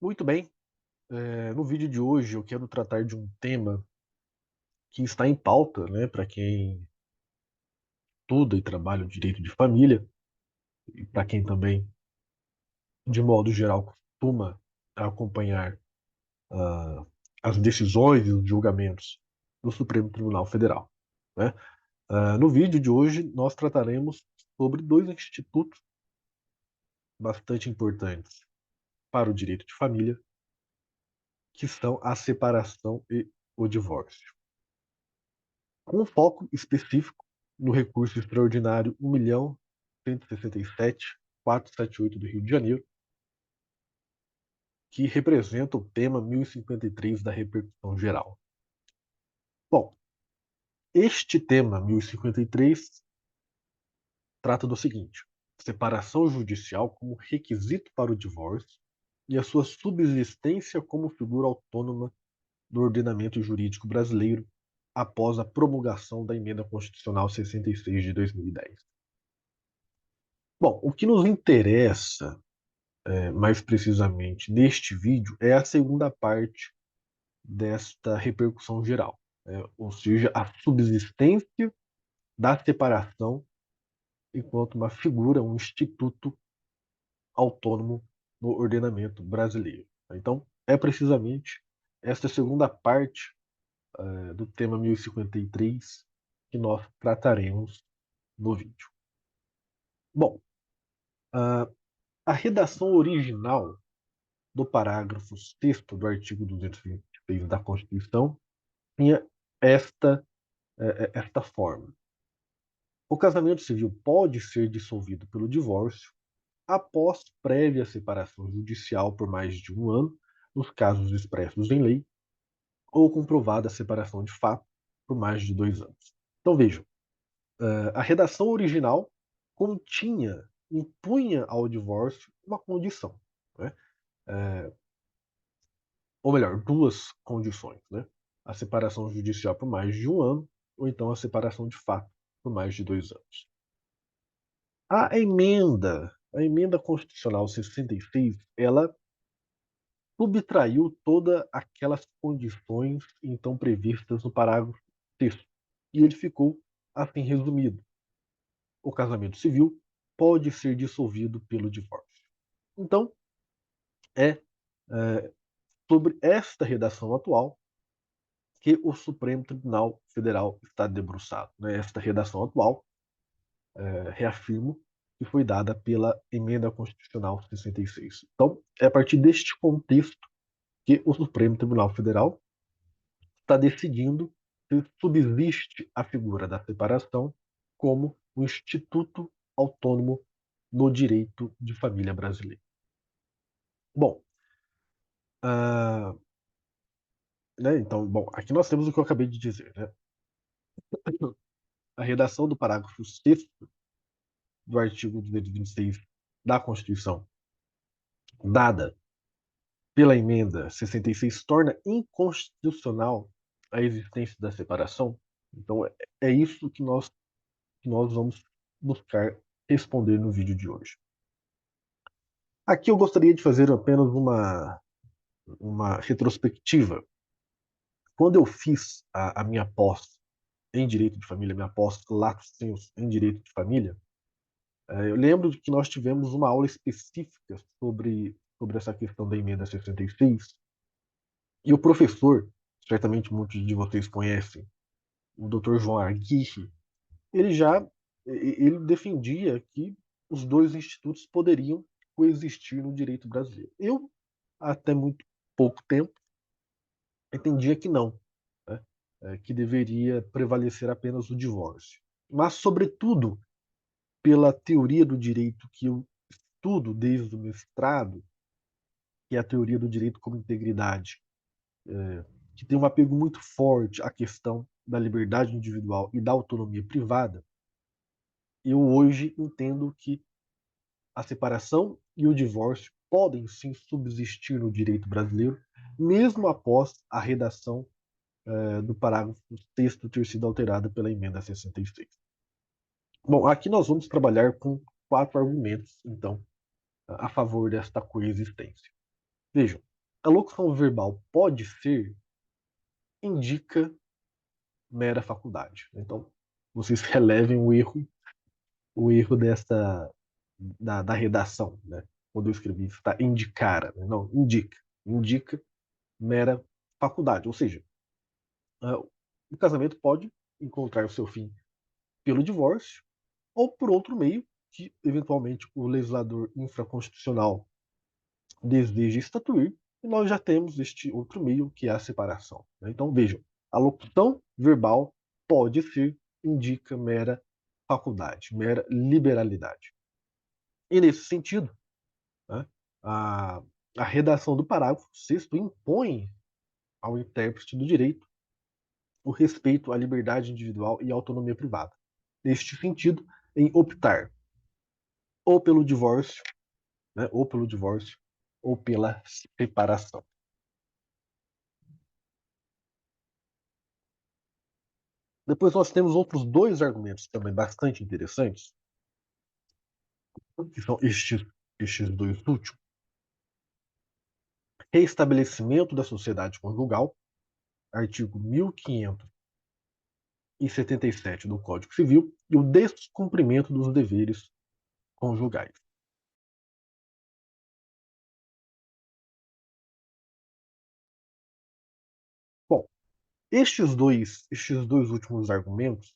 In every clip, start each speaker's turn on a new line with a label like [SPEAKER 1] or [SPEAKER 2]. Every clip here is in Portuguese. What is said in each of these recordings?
[SPEAKER 1] Muito bem. No vídeo de hoje eu quero tratar de um tema que está em pauta, né, para quem estuda e trabalha o direito de família e para quem também, de modo geral, costuma acompanhar ah, as decisões e os julgamentos do Supremo Tribunal Federal, né? No vídeo de hoje nós trataremos sobre dois institutos bastante importantes para o direito de família, que são a separação e o divórcio, com foco específico no recurso extraordinário 1.167.478 do Rio de Janeiro, que representa o tema 1053 da repercussão geral. Bom, este tema 1053 trata do seguinte: separação judicial como requisito para o divórcio e a sua subsistência como figura autônoma do ordenamento jurídico brasileiro após a promulgação da Emenda Constitucional 66 de 2010. Bom, o que nos interessa, mais precisamente neste vídeo, é a segunda parte desta repercussão geral, ou seja, a subsistência da separação enquanto uma figura, um instituto autônomo no ordenamento brasileiro. Então, é precisamente esta segunda parte do tema 1053 que nós trataremos no vídeo. Bom, a redação original do parágrafo 6º do artigo 226 da Constituição tinha esta, esta forma. O casamento civil pode ser dissolvido pelo divórcio após prévia separação judicial por mais de um ano, nos casos expressos em lei, ou comprovada a separação de fato por mais de 2 anos. Então vejam, a redação original continha, impunha ao divórcio uma condição, né? Ou melhor, duas condições, né? A separação judicial por mais de um ano, ou então a separação de fato por mais de 2 anos. A emenda constitucional 66, ela subtraiu todas aquelas condições então previstas no parágrafo 6º. E ele ficou assim resumido: o casamento civil pode ser dissolvido pelo divórcio. Então, é, é sobre esta redação atual que o Supremo Tribunal Federal está debruçado, né? Esta redação atual, reafirmo, que foi dada pela Emenda Constitucional 66. Então, é a partir deste contexto que o Supremo Tribunal Federal está decidindo se subsiste a figura da separação como um instituto autônomo no direito de família brasileiro. Bom, né, então, bom, aqui nós temos o que eu acabei de dizer, né? A redação do parágrafo 6º do artigo 226 da Constituição, dada pela emenda 66, torna inconstitucional a existência da separação. Então, é isso que nós vamos buscar responder no vídeo de hoje. Aqui eu gostaria de fazer apenas uma retrospectiva. Quando eu fiz a minha pós em Direito de Família, minha pós lato sensu em Direito de Família, eu lembro de que nós tivemos uma aula específica sobre essa questão da emenda 66, e o professor, certamente muitos de vocês conhecem, o Dr. João Aguirre, ele já ele defendia que os dois institutos poderiam coexistir no direito brasileiro. Eu, até muito pouco tempo, entendia que não, né? Que deveria prevalecer apenas o divórcio. Mas, sobretudo, pela teoria do direito que eu estudo desde o mestrado, que é a teoria do direito como integridade, que tem um apego muito forte à questão da liberdade individual e da autonomia privada, eu hoje entendo que a separação e o divórcio podem sim subsistir no direito brasileiro, mesmo após a redação do parágrafo 6º ter sido alterada pela emenda 66. Bom, aqui nós vamos trabalhar com 4 argumentos, então, a favor desta coexistência. Vejam, A locução verbal pode ser, indica mera faculdade. Então, vocês relevem o erro da redação, né? Quando eu escrevi está indicara, né? Não, indica mera faculdade, ou seja, o casamento pode encontrar o seu fim pelo divórcio ou por outro meio que eventualmente o legislador infraconstitucional deseja estatuir, e nós já temos este outro meio que é a separação, né? Então vejam, a locução verbal pode ser, indica mera faculdade, mera liberalidade. E nesse sentido, né, a, a redação do parágrafo 6º impõe ao intérprete do direito o respeito à liberdade individual e à autonomia privada. Neste sentido, em optar ou pelo divórcio, né, ou pelo divórcio, ou pela separação. Depois nós temos outros dois argumentos também bastante interessantes, que são estes dois últimos. Reestabelecimento da sociedade conjugal, artigo 1577 do Código Civil, e o descumprimento dos deveres conjugais. Bom, estes dois últimos argumentos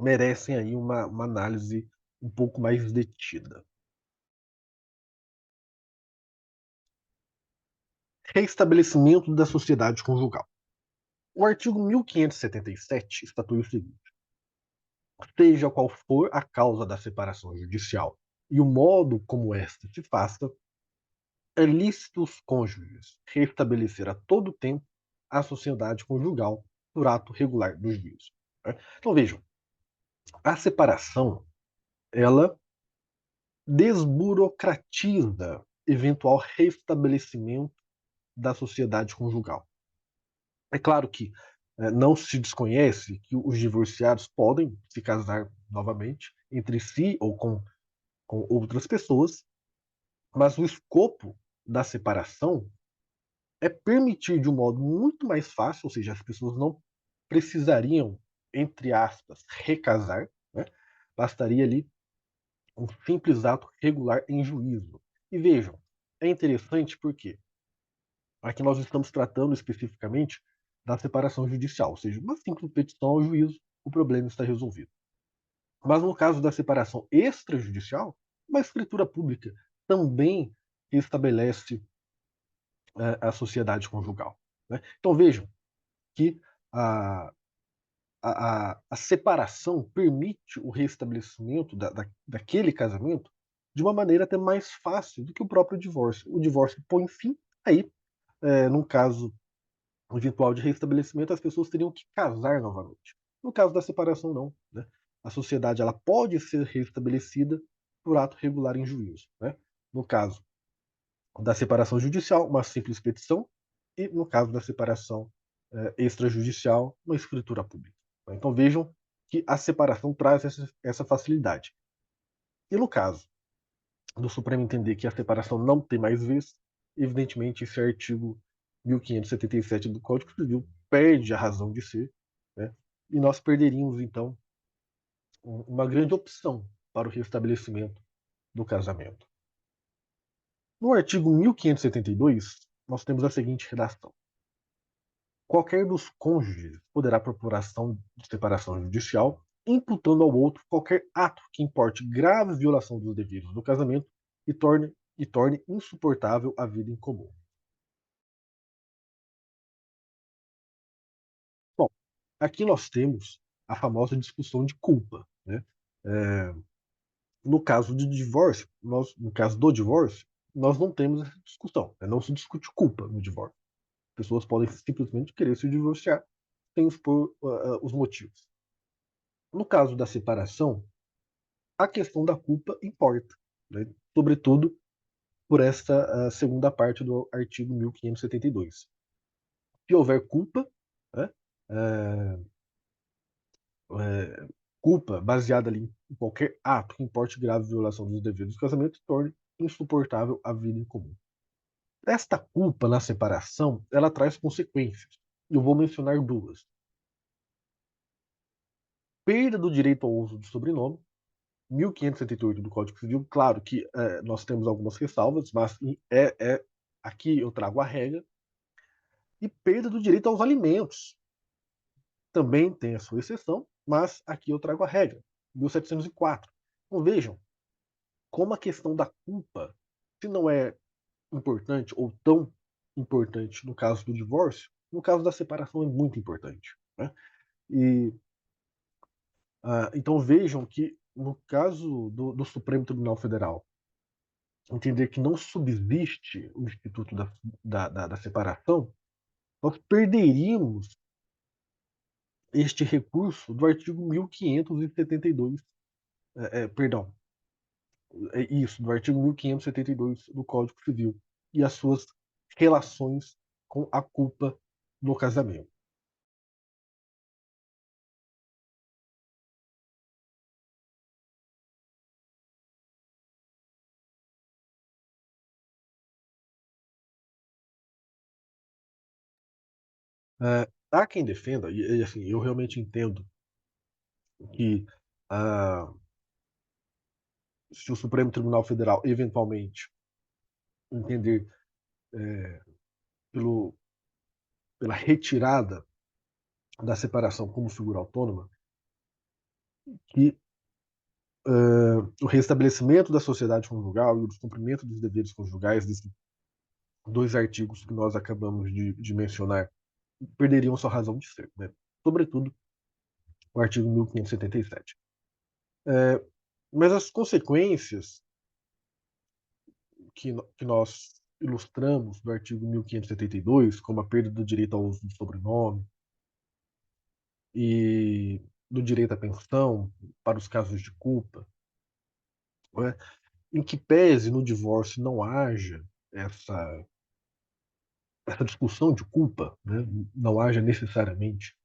[SPEAKER 1] merecem aí uma análise um pouco mais detida. Reestabelecimento da sociedade conjugal. O artigo 1577 estatui o seguinte: seja qual for a causa da separação judicial e o modo como esta se faça, é lícito os cônjuges restabelecer a todo tempo a sociedade conjugal por ato regular do juízo. Então vejam, a separação ela desburocratiza eventual restabelecimento da sociedade conjugal. É claro que não se desconhece que os divorciados podem se casar novamente entre si ou com outras pessoas, mas o escopo da separação é permitir de um modo muito mais fácil, ou seja, as pessoas não precisariam, entre aspas, recasar, né? Bastaria ali um simples ato regular em juízo. E vejam, é interessante porque aqui nós estamos tratando especificamente da separação judicial, ou seja, uma simples petição ao juízo, o problema está resolvido. Mas no caso da separação extrajudicial, uma escritura pública também estabelece a sociedade conjugal, né? Então vejam que a, a separação permite o restabelecimento daquele casamento de uma maneira até mais fácil do que o próprio divórcio. O divórcio põe fim, aí, num caso eventual de restabelecimento, as pessoas teriam que casar novamente. No caso da separação, não, né? A sociedade ela pode ser restabelecida por ato regular em juízo, né? No caso da separação judicial, uma simples petição, e no caso da separação extrajudicial, uma escritura pública. Então vejam que a separação traz essa facilidade. E no caso do Supremo entender que a separação não tem mais vez, evidentemente esse artigo 1577 do Código Civil perde a razão de ser, né? E nós perderíamos, então, uma grande opção para o restabelecimento do casamento. No artigo 1572, nós temos a seguinte redação: qualquer dos cônjuges poderá propor ação de separação judicial, imputando ao outro qualquer ato que importe grave violação dos deveres do casamento e torne insuportável a vida em comum. Bom, aqui nós temos a famosa discussão de culpa, né? É, no caso do divórcio, nós não temos essa discussão, né? Não se discute culpa no divórcio. Pessoas podem simplesmente querer se divorciar sem expor os motivos. No caso da separação, a questão da culpa importa, né? Sobretudo por esta segunda parte do artigo 1572. Se houver culpa, né, é, culpa baseada ali em qualquer ato que importe grave violação dos deveres do casamento, torne insuportável a vida em comum. Esta culpa na separação, ela traz consequências. Eu vou mencionar duas. Perda do direito ao uso do sobrenome, 1578 do Código Civil. Claro que nós temos algumas ressalvas, mas aqui eu trago a regra. E perda do direito aos alimentos. Também tem a sua exceção, mas aqui eu trago a regra, 1704. Então vejam como a questão da culpa, se não é importante ou tão importante no caso do divórcio, no caso da separação é muito importante. Né? E então vejam que no caso do Supremo Tribunal Federal, entender que não subsiste o instituto da separação, nós perderíamos este recurso do artigo 1572, perdão, isso, do artigo 1572 do Código Civil, e as suas relações com a culpa no casamento. Há quem defenda, e assim, eu realmente entendo que se o Supremo Tribunal Federal eventualmente entender pelo, pela retirada da separação como figura autônoma, que o restabelecimento da sociedade conjugal e o descumprimento dos deveres conjugais, desses dois artigos que nós acabamos de mencionar, perderiam sua razão de ser, né? Sobretudo o artigo 1577. Mas as consequências que nós ilustramos do artigo 1572, como a perda do direito ao uso do sobrenome e do direito à pensão para os casos de culpa, né? Em que pese no divórcio não haja essa, essa discussão de culpa, né? Não haja necessariamente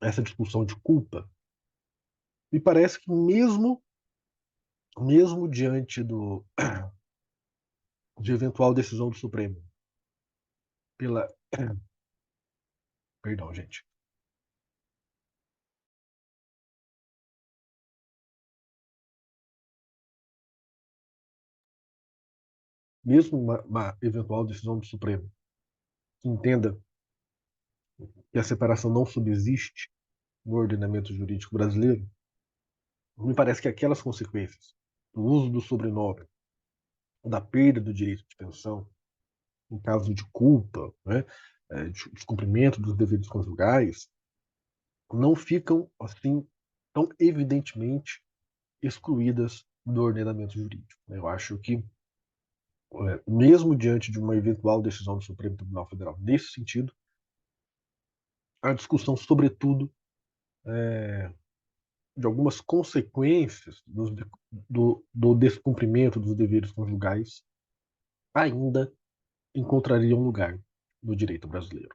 [SPEAKER 1] essa discussão de culpa, me parece que mesmo diante de eventual decisão do Supremo pela, perdão, gente, mesmo uma eventual decisão do Supremo que entenda que a separação não subsiste no ordenamento jurídico brasileiro, me parece que aquelas consequências do uso do sobrenome, da perda do direito de pensão, em caso de culpa, né, de descumprimento dos deveres conjugais, não ficam assim tão evidentemente excluídas do ordenamento jurídico. Eu acho que, mesmo diante de uma eventual decisão do Supremo Tribunal Federal nesse sentido, a discussão, sobretudo, de algumas consequências do descumprimento dos deveres conjugais ainda encontraria um lugar no direito brasileiro.